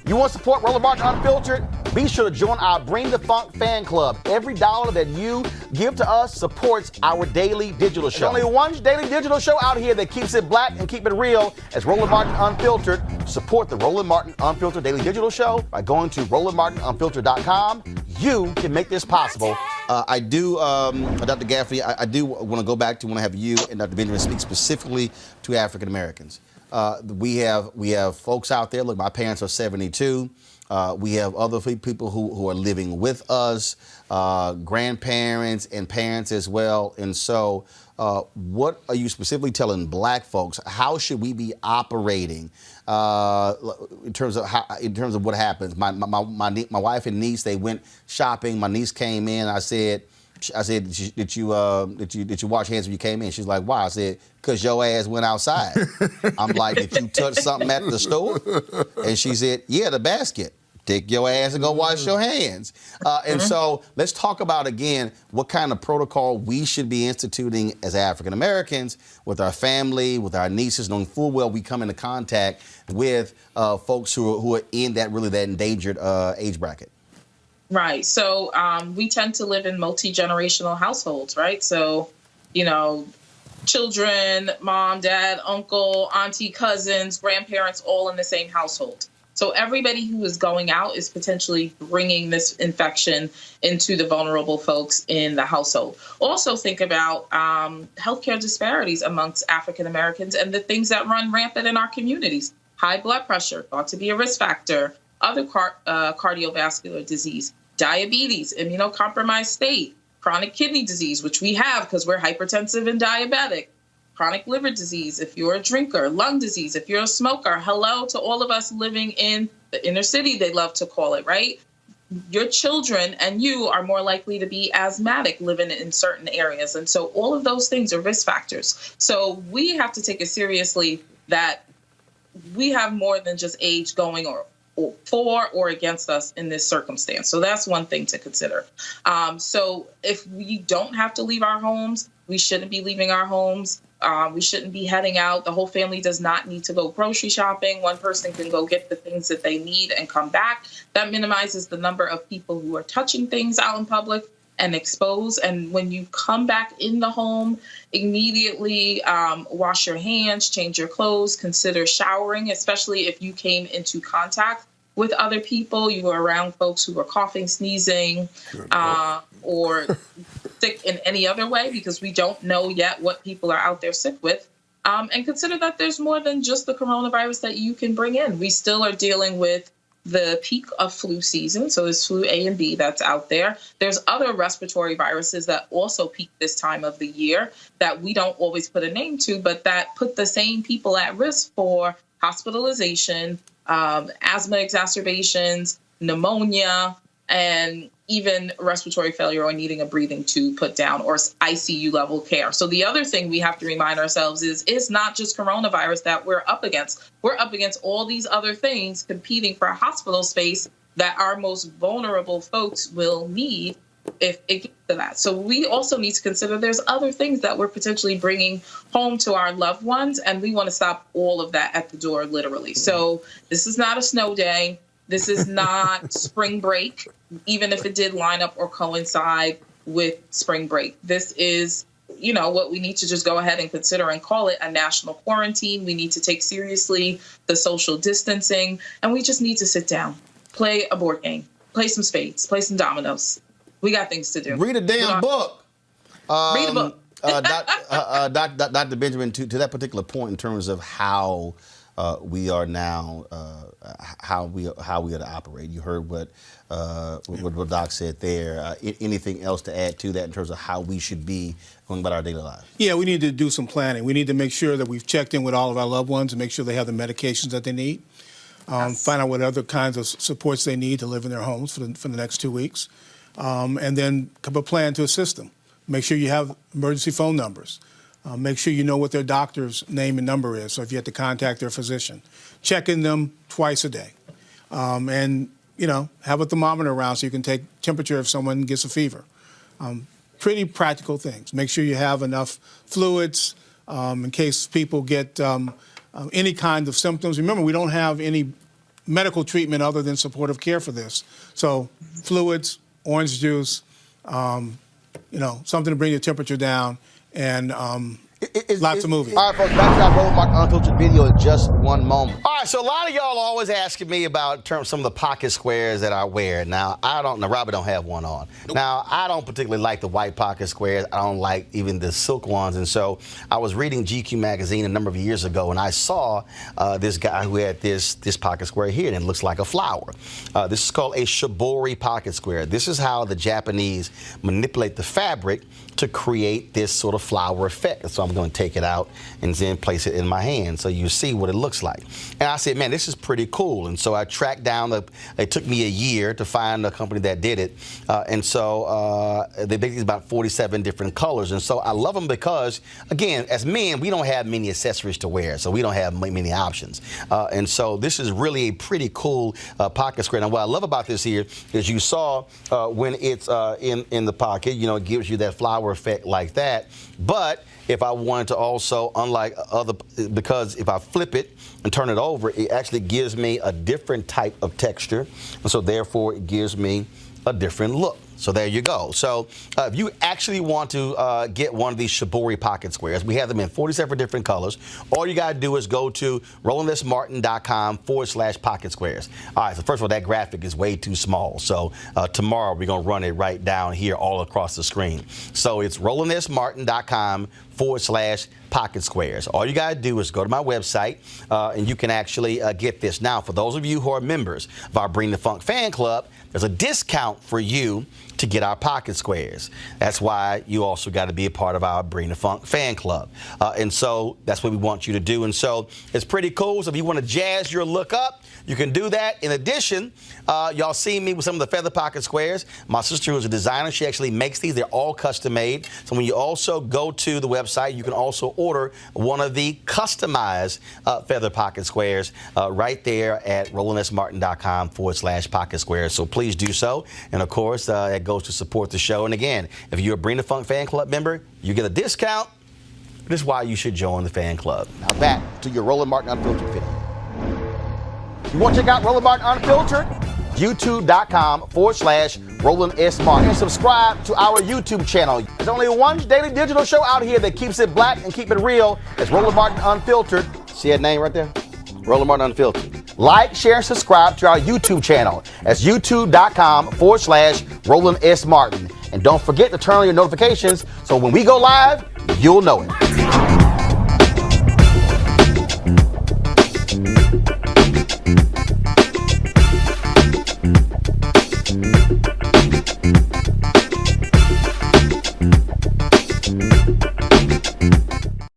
You want to support Roland Martin Unfiltered? Be sure to join our Bring the Funk fan club. Every dollar that you give to us supports our daily digital show. There's only one daily digital show out here that keeps it black and keep it real. As Roland Martin Unfiltered. Support the Roland Martin Unfiltered daily digital show by going to RolandMartinUnfiltered.com. You can make this possible. Dr. Gaffney, I do want to go back to when I have you and Dr. Benjamin speak specifically to African Americans. We have folks out there. Look, my parents are 72. We have other people who are living with us, grandparents and parents as well. And so what are you specifically telling black folks? How should we be operating in terms of what happens? My wife and niece, they went shopping. My niece came in. I said, did you wash hands when you came in? She's like, why? I said, because your ass went outside. I'm like, did you touch something at the store? And she said, yeah, the basket. Take your ass and go wash your hands. And so let's talk about, again, what kind of protocol we should be instituting as African Americans with our family, with our nieces, knowing full well we come into contact with folks who are in that endangered age bracket. Right. So we tend to live in multi-generational households, right? So, children, mom, dad, uncle, auntie, cousins, grandparents, all in the same household. So everybody who is going out is potentially bringing this infection into the vulnerable folks in the household. Also think about healthcare disparities amongst African Americans and the things that run rampant in our communities. High blood pressure, thought to be a risk factor, other cardiovascular disease, diabetes, immunocompromised state, chronic kidney disease, which we have because we're hypertensive and diabetic, chronic liver disease, if you're a drinker, lung disease, if you're a smoker. Hello to all of us living in the inner city, they love to call it, right? Your children and you are more likely to be asthmatic living in certain areas. And so all of those things are risk factors. So we have to take it seriously that we have more than just age going or for or against us in this circumstance. So that's one thing to consider. So if we don't have to leave our homes, we shouldn't be leaving our homes. We shouldn't be heading out. The whole family does not need to go grocery shopping. One person can go get the things that they need and come back. That minimizes the number of people who are touching things out in public and exposed. And when you come back in the home, immediately wash your hands, change your clothes, consider showering, especially if you came into contact with other people. You were around folks who were coughing, sneezing, or sick in any other way, because we don't know yet what people are out there sick with. And consider that there's more than just the coronavirus that you can bring in. We still are dealing with the peak of flu season. So there's flu A and B that's out there. There's other respiratory viruses that also peak this time of the year that we don't always put a name to, but that put the same people at risk for hospitalization, asthma exacerbations, pneumonia, and even respiratory failure or needing a breathing tube put down or ICU level care. So the other thing we have to remind ourselves is it's not just coronavirus that we're up against. We're up against all these other things competing for hospital space that our most vulnerable folks will need if it gets to that. So we also need to consider there's other things that we're potentially bringing home to our loved ones, and we want to stop all of that at the door, literally. So this is not a snow day. This is not spring break, even if it did line up or coincide with spring break. This is, what we need to just go ahead and consider and call it a national quarantine. We need to take seriously the social distancing, and we just need to sit down, play a board game, play some spades, play some dominoes. We got things to do. Read a damn book. Read a book. Dr. Benjamin, to that particular point in terms of how we are now, how we are to operate. You heard what Doc said there. Anything else to add to that in terms of how we should be going about our daily lives? Yeah, we need to do some planning. We need to make sure that we've checked in with all of our loved ones and make sure they have the medications that they need. Find out what other kinds of supports they need to live in their homes for the next 2 weeks. And then come up with a plan to assist them. Make sure you have emergency phone numbers. Make sure you know what their doctor's name and number is, so if you have to contact their physician. Check in them twice a day. And, have a thermometer around so you can take temperature if someone gets a fever. Pretty practical things. Make sure you have enough fluids in case people get any kind of symptoms. Remember, we don't have any medical treatment other than supportive care for this. So fluids, orange juice, something to bring your temperature down, and lots of movies. All right, folks, back to our Roland Martin Unfiltered video in just one moment. All right, so a lot of y'all are always asking me about some of the pocket squares that I wear. Now, Robert don't have one on. Nope. Now, I don't particularly like the white pocket squares. I don't like even the silk ones. And so I was reading GQ magazine a number of years ago, and I saw this guy who had this pocket square here, and it looks like a flower. This is called a shibori pocket square. This is how the Japanese manipulate the fabric to create this sort of flower effect. So I'm going to take it out and then place it in my hand so you see what it looks like. And I said, man, this is pretty cool. And so I tracked down, it took me a year to find a company that did it. And so they make these about 47 different colors. And so I love them because, again, as men, we don't have many accessories to wear, so we don't have many options. And so this is really a pretty cool pocket square. Now, what I love about this here is you saw when it's in the pocket, it gives you that flower effect like that. But if I wanted to also, unlike because if I flip it and turn it over, it actually gives me a different type of texture. And so therefore it gives me a different look. So there you go. So if you actually want to get one of these shibori pocket squares, we have them in 47 different colors. All you got to do is go to RolandSMartin.com/pocket squares. All right, so first of all, that graphic is way too small. So tomorrow we're going to run it right down here all across the screen. So it's RolandSMartin.com/pocket squares. All you got to do is go to my website and you can actually get this. Now, for those of you who are members of our Bring the Funk fan club, there's a discount for you to get our pocket squares. That's why you also got to be a part of our Bring the Funk fan club. And so that's what we want you to do. And so it's pretty cool. So if you want to jazz your look up, you can do that. In addition, y'all see me with some of the feather pocket squares. My sister, who's a designer, she actually makes these. They're all custom made. So when you also go to the website, you can also order one of the customized feather pocket squares right there at RolandSMartin.com/pocket squares. So please do so. And of course, it goes to support the show. And again, if you're a Bring the Funk fan club member, you get a discount. This is why you should join the fan club. Now back to your Roland Martin Unfiltered video. You want to check out Roland Martin Unfiltered? YouTube.com/Roland S. Martin. And subscribe to our YouTube channel. There's only one daily digital show out here that keeps it black and keep it real. It's Roland Martin Unfiltered. See that name right there? Roland Martin Unfiltered. Like, share, and subscribe to our YouTube channel. That's YouTube.com/Roland S. Martin. And don't forget to turn on your notifications so when we go live, you'll know it.